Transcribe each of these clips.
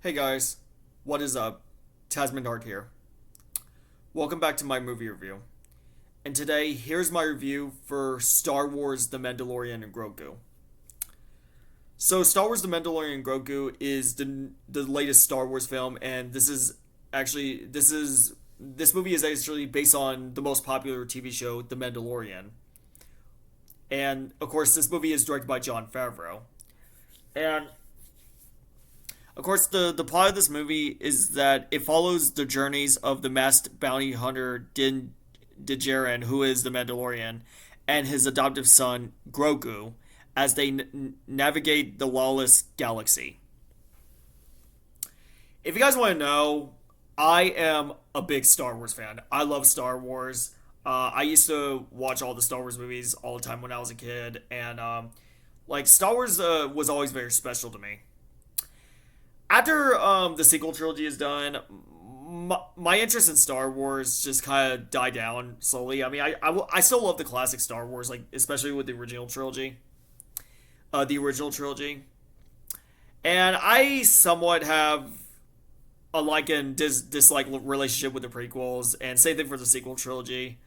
Hey guys, what is up? Tasman Dark here. Welcome back to my movie review. And today, here's my review for Star Wars The Mandalorian and Grogu. So, Star Wars The Mandalorian and Grogu is the latest Star Wars film, and this movie is actually based on the most popular TV show, The Mandalorian. And of course, this movie is directed by Jon Favreau. And of course, the plot of this movie is that it follows the journeys of the masked bounty hunter Din Djarin, who is the Mandalorian, and his adoptive son Grogu, as they navigate the lawless galaxy. If you guys want to know, I am a big Star Wars fan. I love Star Wars. I used to watch all the Star Wars movies all the time when I was a kid, and Star Wars was always very special to me. After the sequel trilogy is done, my interest in Star Wars just kind of died down slowly. I mean, I still love the classic Star Wars, like especially with the original trilogy, and I somewhat have a like and dislike relationship with the prequels, and same thing for the sequel trilogy.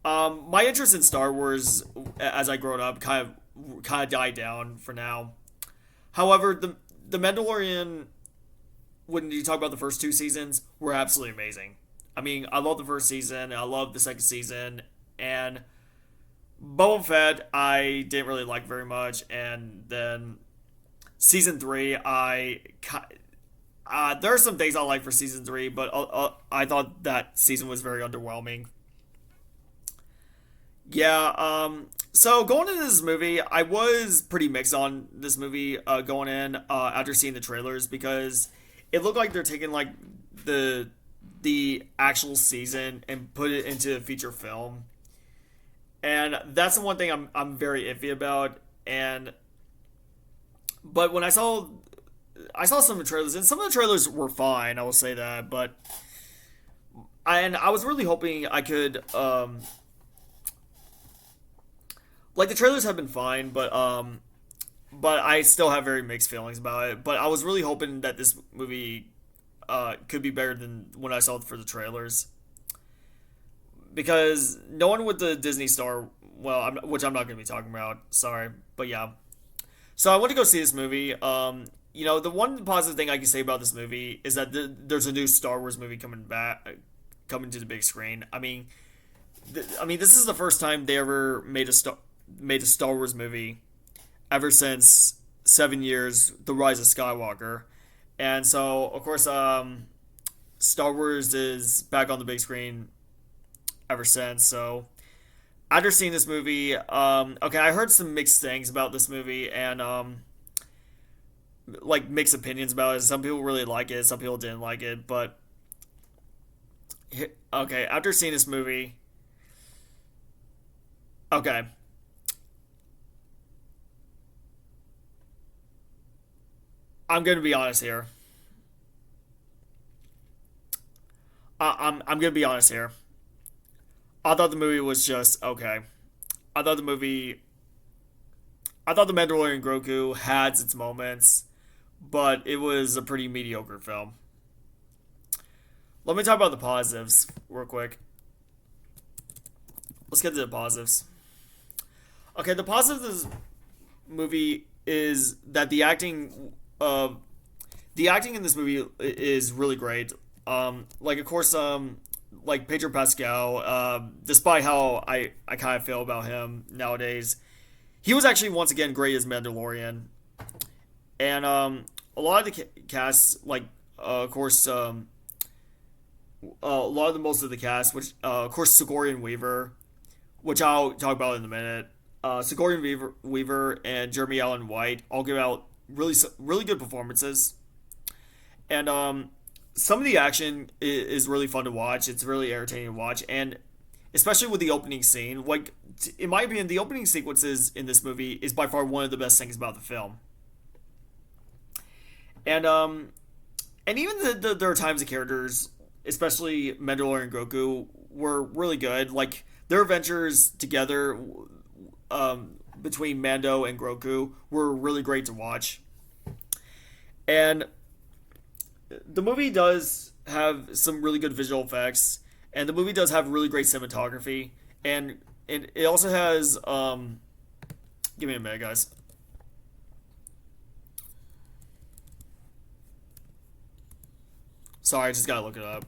My interest in Star Wars as I grew up kind of died down for now. However, the Mandalorian, when you talk about the first two seasons, were absolutely amazing. I mean, I love the first season, I love the second season, and Boba Fett I didn't really like very much, and then season three there are some things I like for season three, but I thought that season was very underwhelming. Yeah, so going into this movie, I was pretty mixed on this movie going in after seeing the trailers, because it looked like they're taking like the actual season and put it into a feature film, and that's the one thing I'm very iffy about. And but when I saw some of the trailers, and some of the trailers were fine, I will say that, but I was really hoping I could like the trailers have been fine, but I still have very mixed feelings about it. But I was really hoping that this movie could be better than when I saw it for the trailers, because no one with the Disney Star, which I'm not going to be talking about, sorry, but yeah. So I went to go see this movie. The one positive thing I can say about this movie is that there's a new Star Wars movie coming to the big screen. This is the first time they ever made a Star Wars movie ever since 7 years, The Rise of Skywalker. And so, of course, Star Wars is back on the big screen ever since. So, after seeing this movie, I heard some mixed things about this movie, and like mixed opinions about it. Some people really like it, some people didn't like it. But okay, after seeing this movie, okay, I'm gonna be honest here. I'm gonna be honest here. I thought the movie was just okay. I thought the movie, I thought the Mandalorian and Grogu had its moments, but it was a pretty mediocre film. Let me talk about the positives real quick. Let's get to the positives. Okay, the positive of this movie is that the acting in this movie is really great. Of course, like Pedro Pascal, despite how I kind of feel about him nowadays, he was actually once again great as Mandalorian. And a lot of the cast, of course, a lot of the most of the cast, which of course Sigourney Weaver, which I'll talk about in a minute. Weaver and Jeremy Allen White all give out really good performances, and some of the action is really fun to watch. It's really entertaining to watch, and especially with the opening scene. Like, in my opinion, the opening sequences in this movie is by far one of the best things about the film. And even there are times the characters, especially Mandalorian and Grogu, were really good. Like, their adventures together, between Mando and Grogu, were really great to watch. And the movie does have some really good visual effects, and the movie does have really great cinematography, and it also has give me a minute, guys. Sorry, I just gotta look it up.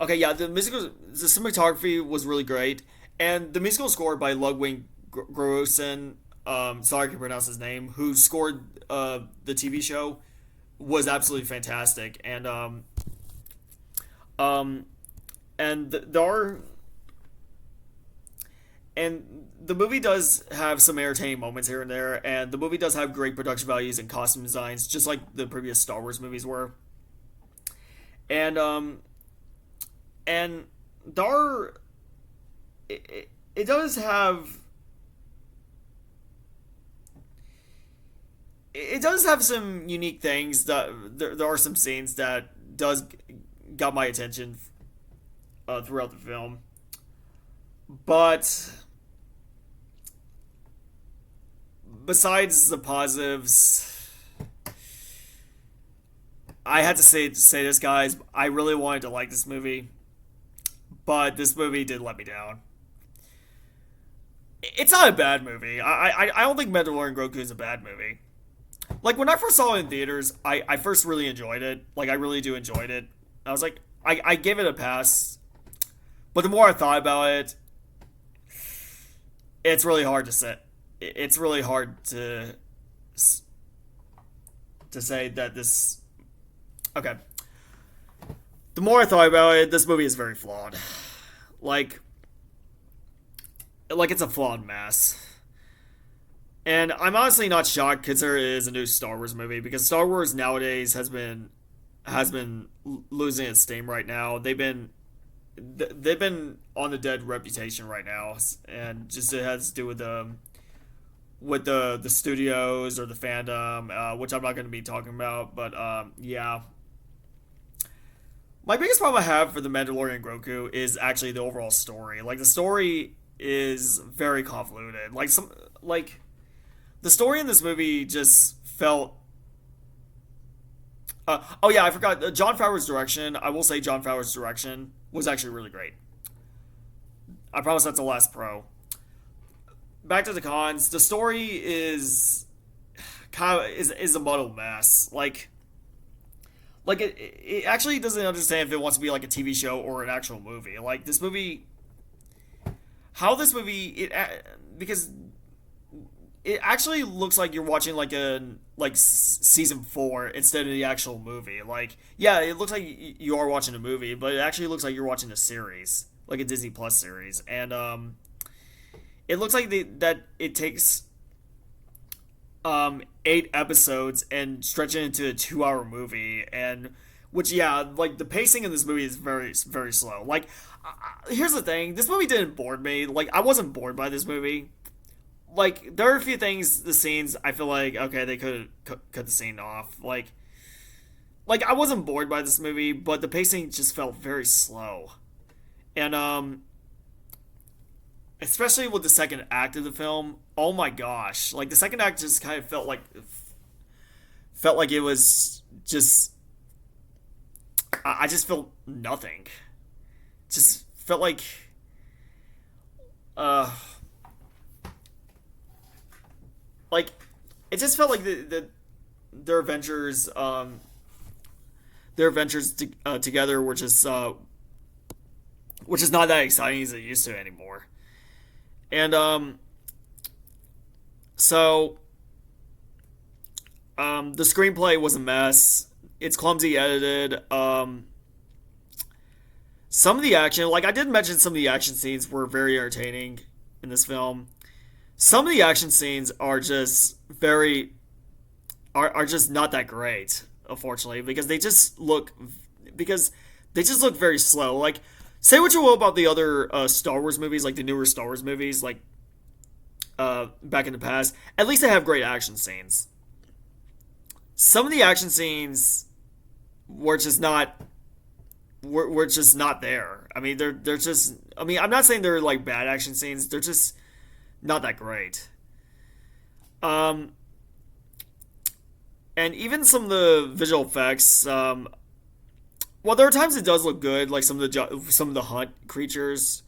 Okay, yeah, the cinematography was really great, and the musical score by Ludwig Göransson, sorry I can pronounce his name, who scored the TV show, was absolutely fantastic, um, and there are and the movie does have some entertaining moments here and there, and the movie does have great production values and costume designs, just like the previous Star Wars movies were, and and there are, it does have some unique things that there are some scenes that does got my attention throughout the film, but besides the positives, I had to say this, guys. I really wanted to like this movie, but this movie did let me down. It's not a bad movie. I don't think Mandalorian and Grogu is a bad movie. Like when I first saw it in theaters, I first really enjoyed it. Like I really do enjoyed it. I was like, I gave it a pass, but the more I thought about it, it's really hard to say. It's really hard to say that this. Okay. The more I thought about it, this movie is very flawed. Like, it's a flawed mess. And I'm honestly not shocked because there is a new Star Wars movie, because Star Wars nowadays has been losing its steam right now. They've been on the dead reputation right now, and just it has to do with the studios or the fandom, which I'm not going to be talking about. But yeah, my biggest problem I have for the Mandalorian and Grogu is actually the overall story. Like the story is very convoluted. The story in this movie just felt. Oh yeah, I forgot. Jon Favreau's direction. I will say Jon Favreau's direction was actually really great. I promise that's the last pro. Back to the cons. The story is kind of is a muddled mess. It actually doesn't understand if it wants to be like a TV show or an actual movie. Like this movie, how this movie because it actually looks like you're watching season 4 instead of the actual movie. Like, yeah, it looks like you are watching a movie, but it actually looks like you're watching a series, like a Disney Plus series, and it looks like that it takes 8 episodes and stretch it into a 2-hour movie, and which, yeah, like the pacing in this movie is very very slow. Like, here's the thing: this movie didn't bore me. Like, I wasn't bored by this movie. Like, there are a few things, the scenes, I feel like, okay, they could cut the scene off. Like I wasn't bored by this movie, but the pacing just felt very slow. And, especially with the second act of the film, oh my gosh. Like, the second act just kind of felt like it was just, I just felt nothing. Just felt like, uh, like it just felt like their adventures together were just which is not that exciting as it used to anymore. And so the screenplay was a mess. It's clumsy edited. Some of the action, like I did mention, some of the action scenes were very entertaining in this film. Some of the action scenes are just are just not that great, unfortunately, because they just look very slow. Like, say what you will about the other Star Wars movies, like the newer Star Wars movies, like back in the past. At least they have great action scenes. Some of the action scenes were just not were just not there. I mean, they're just. I mean, I'm not saying they're like bad action scenes. They're just not that great. and even some of the visual effects. Well, there are times it does look good, like some of the hunt creatures,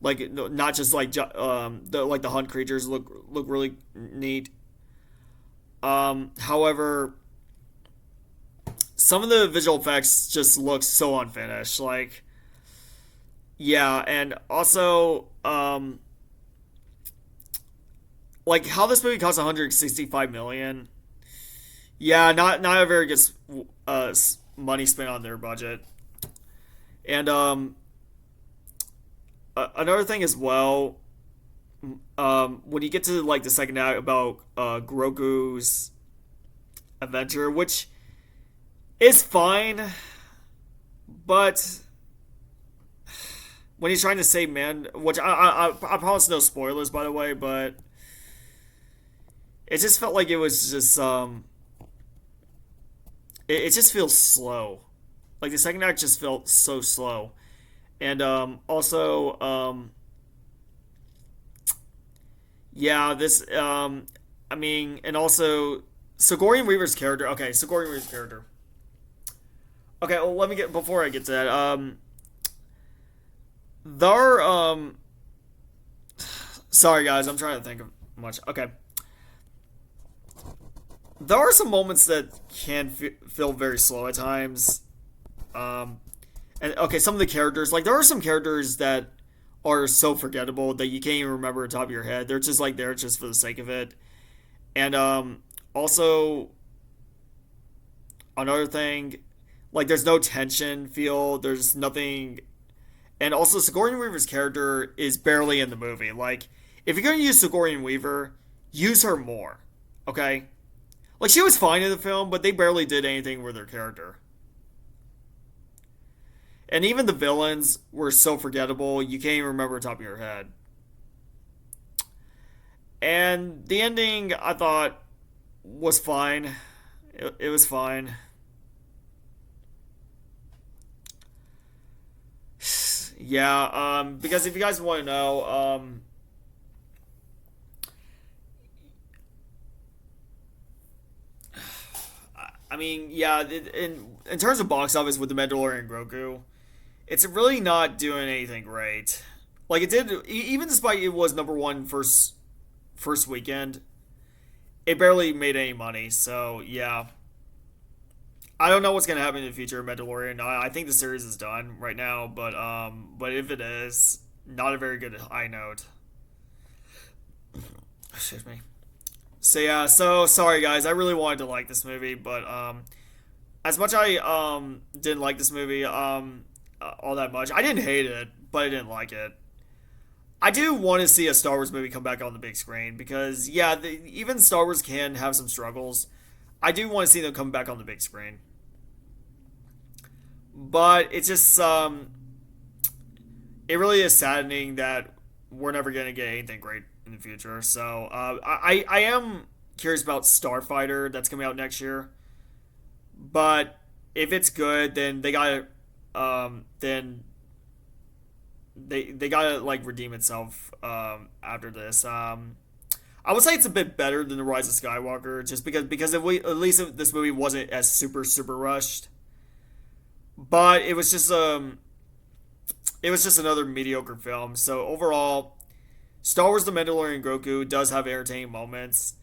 like not just like the hunt creatures look really neat. However, some of the visual effects just look so unfinished. Like, yeah, and also, like how this movie cost 165 million. Yeah, not a very good money spent on their budget. And another thing as well, when you get to like the second act about Grogu's adventure, which is fine, but when he's trying to save man, which I promise no spoilers by the way, but it just felt like it was just it just feels slow. Like the second act just felt so slow, and also yeah, this I mean, and also Sigourney Weaver's character. Okay, Sigourney Weaver's character. Okay, well, let me get before I get to that. There sorry guys, I'm trying to think of much. Okay, there are some moments that can feel very slow at times. Um, and okay, some of the characters, like there are some characters that are so forgettable that you can't even remember on top of your head. They're just like there just for the sake of it. And also another thing, like there's no tension feel. There's nothing, and also Sigourney Weaver's character is barely in the movie. Like if you're gonna use Sigourney Weaver, use her more. Okay, like she was fine in the film, but they barely did anything with her character. And even the villains were so forgettable, you can't even remember on top of your head. And the ending, I thought, was fine. It was fine. Yeah, because if you guys want to know, I mean, yeah, in terms of box office with the Mandalorian and Grogu, it's really not doing anything great. Like it did, even despite it was number one first weekend, it barely made any money. So yeah, I don't know what's gonna happen in the future of Mandalorian. I think the series is done right now, but if it is, not a very good high note. Excuse me. So yeah, so sorry guys. I really wanted to like this movie, but as much I didn't like this movie all that much. I didn't hate it, but I didn't like it. I do want to see a Star Wars movie come back on the big screen because yeah, even Star Wars can have some struggles. I do want to see them come back on the big screen, but it's just it really is saddening that we're never gonna get anything great in the future. So I am curious about Starfighter that's coming out next year, but if it's good, then they gotta then they gotta like redeem itself after this. I would say it's a bit better than the Rise of Skywalker, just because at least if this movie wasn't as super rushed. But it was just another mediocre film. So overall, Star Wars: The Mandalorian and Grogu does have entertaining moments.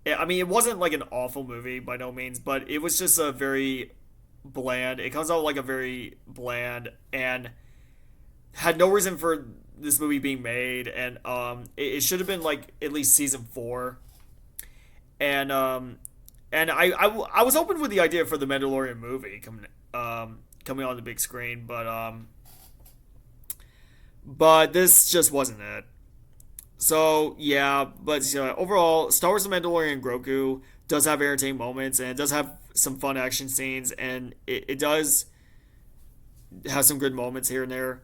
I mean, it wasn't like an awful movie by no means, but it was just a very bland. It comes out like a very bland and had no reason for this movie being made, and it should have been like at least season four, and I was open with the idea for the Mandalorian movie coming on the big screen, but this just wasn't it. So yeah, but overall, Star Wars: The Mandalorian and Grogu does have entertaining moments, and it does have some fun action scenes, and it does have some good moments here and there.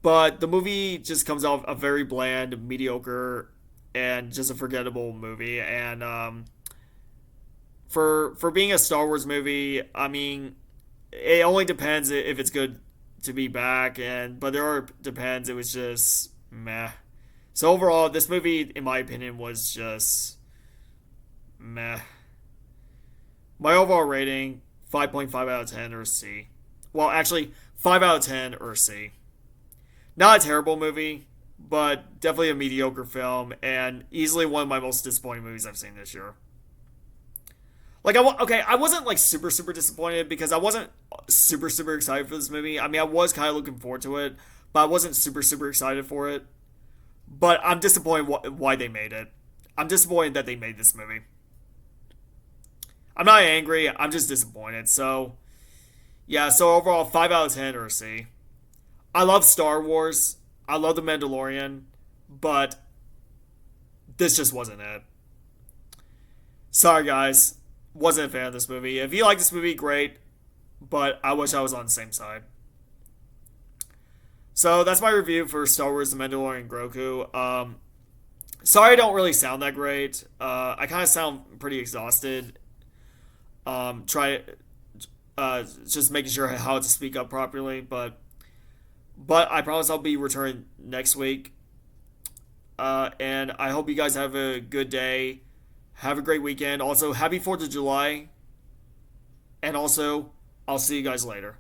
But the movie just comes off a very bland, mediocre, and just a forgettable movie. And for being a Star Wars movie, I mean, it only depends if it's good to be back. But there are depends. It was just meh. So overall, this movie, in my opinion, was just meh. My overall rating 5.5 out of 10 or C. Well, actually, 5 out of 10 or C. Not a terrible movie, but definitely a mediocre film and easily one of my most disappointing movies I've seen this year. Like I wasn't like super disappointed because I wasn't super excited for this movie. I mean, I was kind of looking forward to it, but I wasn't super excited for it. But I'm disappointed why they made it. I'm disappointed that they made this movie. I'm not angry. I'm just disappointed. So yeah. So overall, 5 out of 10 or a C. I love Star Wars. I love The Mandalorian, but this just wasn't it. Sorry, guys. Wasn't a fan of this movie. If you like this movie, great, but I wish I was on the same side. So that's my review for Star Wars: The Mandalorian and Grogu. Sorry, I don't really sound that great. I kind of sound pretty exhausted. Try just making sure how to speak up properly, but I promise I'll be returning next week. And I hope you guys have a good day. Have a great weekend. Also, happy 4th of July. And also, I'll see you guys later.